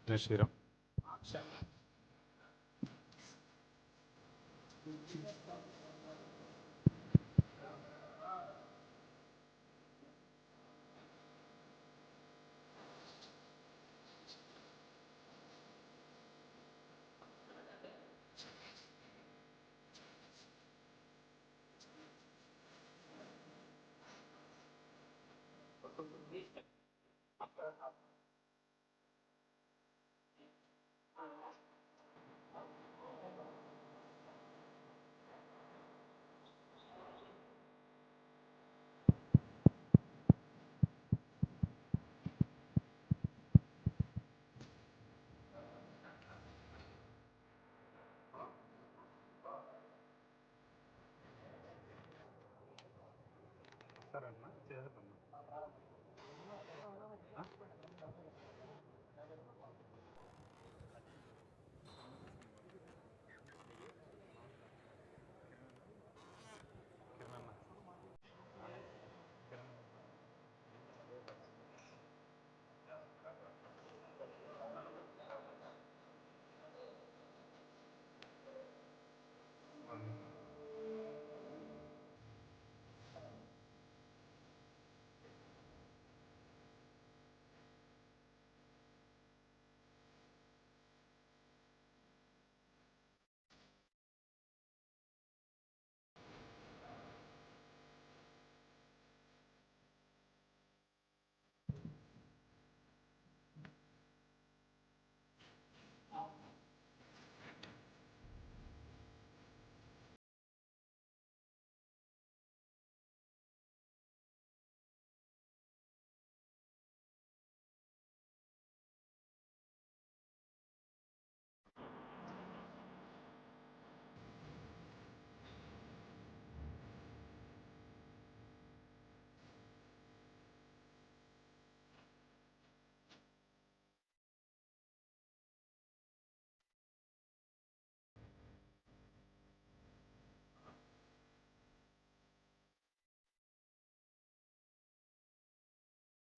जय श्रीराम।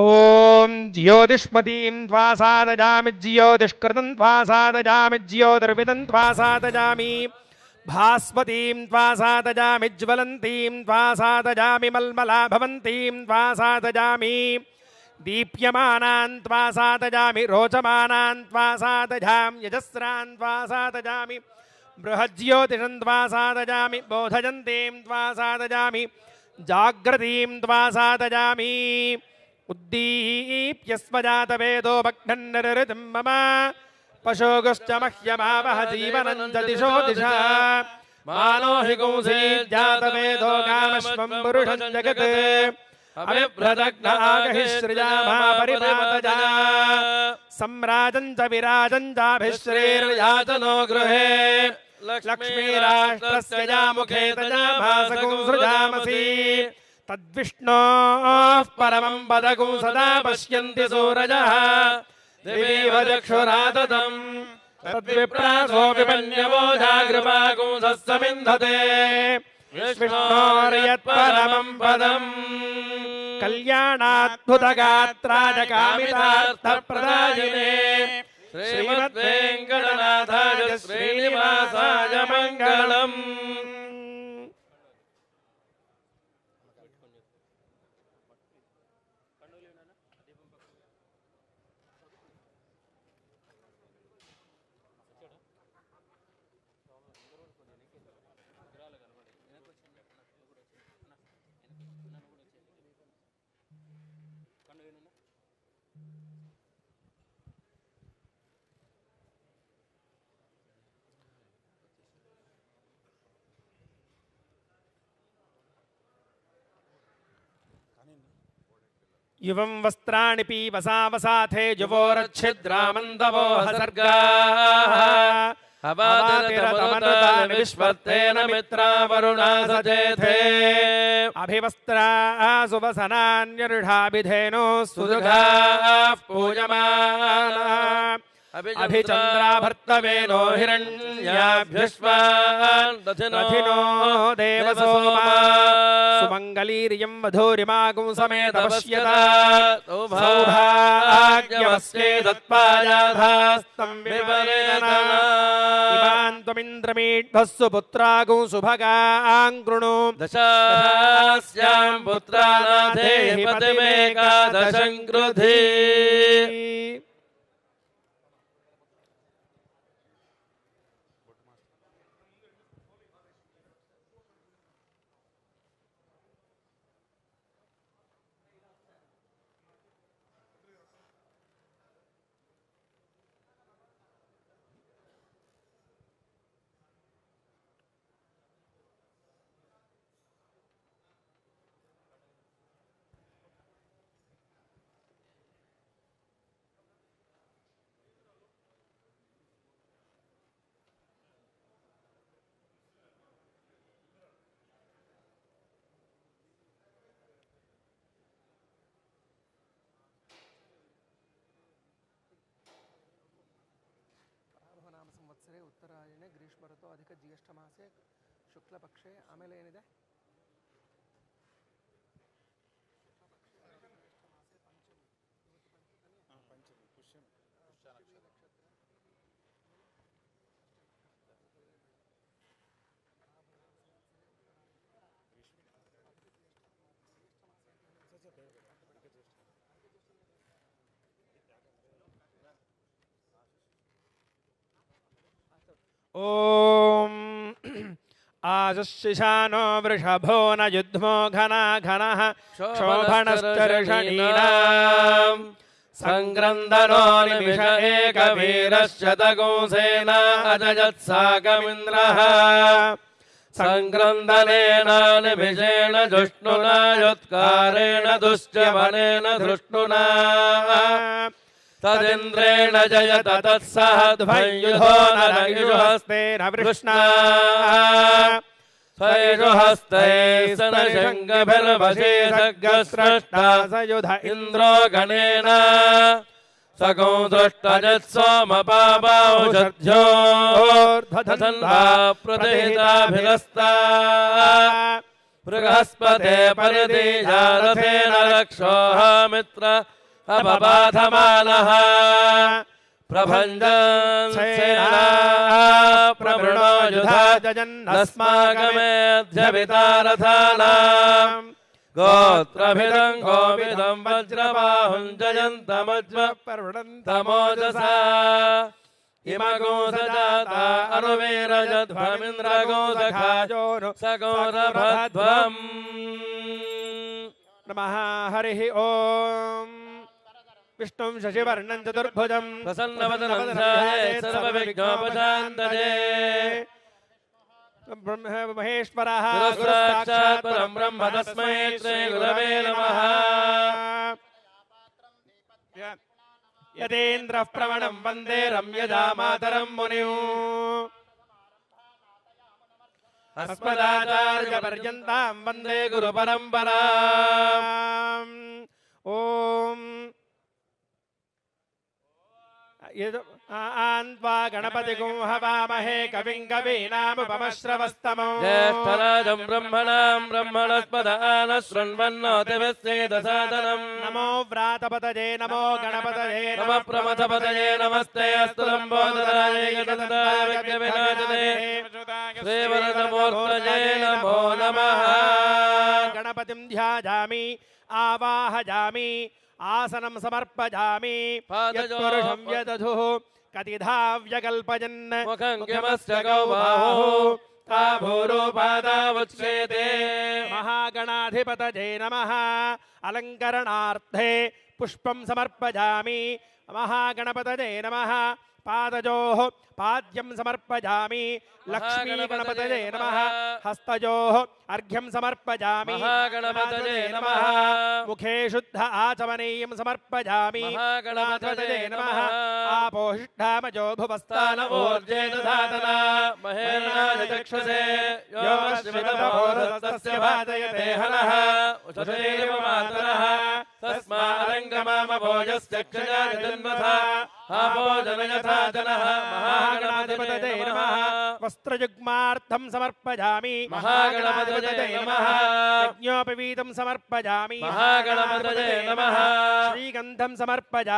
ओम ज्योतिष्मतीं त्वासादजामि ज्योतिष्कृतं त्वासादजामि ज्योतिर्विदं त्वासादजामि भास्वतीं त्वासादजामि ज्वलन्तीं त्वासादजामि मल्मलाभवन्तीं त्वासादजामि दीप्यमानान् त्वासादजामि रोचमानान् त्वासादजामि यजस्रान् त्वासादजामि बृहज्योतिषं त्वासादजामि बोधयन्तीं त्वासादजामि जाग्रतीं त्वासादजामि उद्दीप्यस्वजातवेदो भग्नन्नरृतं मम पशोगश्च मह्यमावह जीवनं च दिशो दिशा मानो हि गुंसीज्जातवेदो कामश्वं पुरुषं जगत् अविभ्रदग्न आगहि सृजामा परिपातजा सम्राजं च विराजं चाभिश्रेर्यातनो गृहे लक्ष्मीराष्ट्रस्य यामुखे तजामासकुं सृजामसि तद्विष्णोः परमं पदकुं सदा पश्यन्ति सूरजः दिवीव चक्षुराततं तद्विप्रासो विपन्यवो जागृपाकुं सस्समिन्धते विष्णोर्यत्परमं पदम् कल्याणाद्भुतगात्राय कामितार्थप्रदायिने श्रीमद्वेङ्कटनाथाय श्रीनिवासाय मङ्गलम्। युवं वस्त्राणि पीवसावसाथे जुवोरच्छिद्रामन्दवो हसर्गाः अवातिरतमनृतानि विश्वत्तेन मित्रा वरुणा सचेथे अभिवस्त्राः सुवसनान्यर्षाभिधेनो सुदुघाः पूजमाना अभिचन्द्राभर्तवेनो हिरण्याभ्युष्मान् दधिनो देवसोमा सुमङ्गलीर्यं वधूरिमागुं समेत पश्यता सौभाग्यवस्ये दत्पायाधास्तं विपरेणा इमान् त्वमिन्द्रमीढ्भस्सु पुत्रागुं सुभगां कृणु दशास्यां पुत्रानाथेहि पतिमेकादशं कृधि उत्तरायणे ग्रीष्म ऋतु अधिक ज्येष्ठ मासे शुक्ल पक्षे आमेले ಏನಿದೆ ओम आजुशिशानो वृषभो न युद्धमो घना घनः शोभनश्चर्षणीनां संग्रन्दनो निमिष एकवीरश्चतगुंसेना अजयत्सागमिन्द्रः संग्रन्दनेन निमिषेण जुष्णुना युत्कारेण दुश्चवनेन धृष्णुना तदिन्द्रेण जयत तत्सहध्वयुधो नरयुहस्तेन वृष्णा स्वयुहस्ते सनशङ्गभिर्वशे सग्रस्रष्टा सयुध इन्द्रो गणेन सगो दृष्टजत्सोमपाबाहुषध्योर्धन्वा प्रतिहिताभिरस्ता बृहस्पते परिधिजारथेन रक्षोऽहमित्र अपबाधमानः प्रभञ्जन् सेना प्रवृणो युधा जजन्नस्माकमेऽध्यभितारथानां गोत्रभिदं गोविदं वज्रबाहुं जयन्तमज्मपर्वणन्तमोजसा इमगोसजाता अनुवीरजध्वमिन्द्रगोसखाजो सगोरभध्वम् नमः हरिः ओम् विष्णुं शशिवर्णं चतुर्भुजं प्रसन्नवदनं ध्यायेत् सर्वविघ्नोपशान्तये महेश्वरः गुरुसाक्षात् परं ब्रह्म तस्मै श्रीगुरवे नमः यदेन्द्रः प्रवणं वन्दे रम्यजा मातरं मुनिम् अस्मदाचार्यपर्यन्तां वन्दे गुरुपरम्पराम् ॐ आन्त्वा गणपतिगुं हवामहे कविं कवीनामुपमश्रवस्तमो ज्येष्ठराजं ब्रह्मणां ब्रह्मणस्पदान शृण्वन्नोतिभिस्सेदसादनम् नमो व्रातपतये नमो गणपतये नमः प्रमथपतये नमस्ते अस्तु लम्बोदराय एकदन्ताय विघ्नविनाशने श्रीवरदमूर्तये नमो नमः गणपतिं ध्यायामि आवाहयामि आसनं समर्पयामि यत्पुरुषं यदधुः कतिधा व्यकल्पयन् मुखं किमस्य गौबाहुः ताभूरूपादावुच्येते महागणाधिपतये नमः अलङ्करणार्थे पुष्पं समर्पयामि महागणपतये नमः पादयोः पाद्यं समर्पयामि लक्ष्मी गणपतये नमः हस्तयोः अर्घ्यं समर्पयामि महागणपतये नमः मुखे शुद्ध आचमनीयं समर्पयामि महागणपतये नमः आपोषिष्ठामजो भुवस्तान ऊर्जे दधातना महेनाय चक्षुषे यो वश्वितभोरस्तस्य भाजयते हनः उषधेव मातरः तस्मादङ्गमामभोजश्चक्षुषा जन्मथा आपो जनयथा जनः महागणाधिपतये नमः वस्त्रयुग्मार्थं समर्पयामि महागणपतये नमः यज्ञोपवीतं समर्पयामि महागणपतये नमः श्रीगन्धं समर्पयामि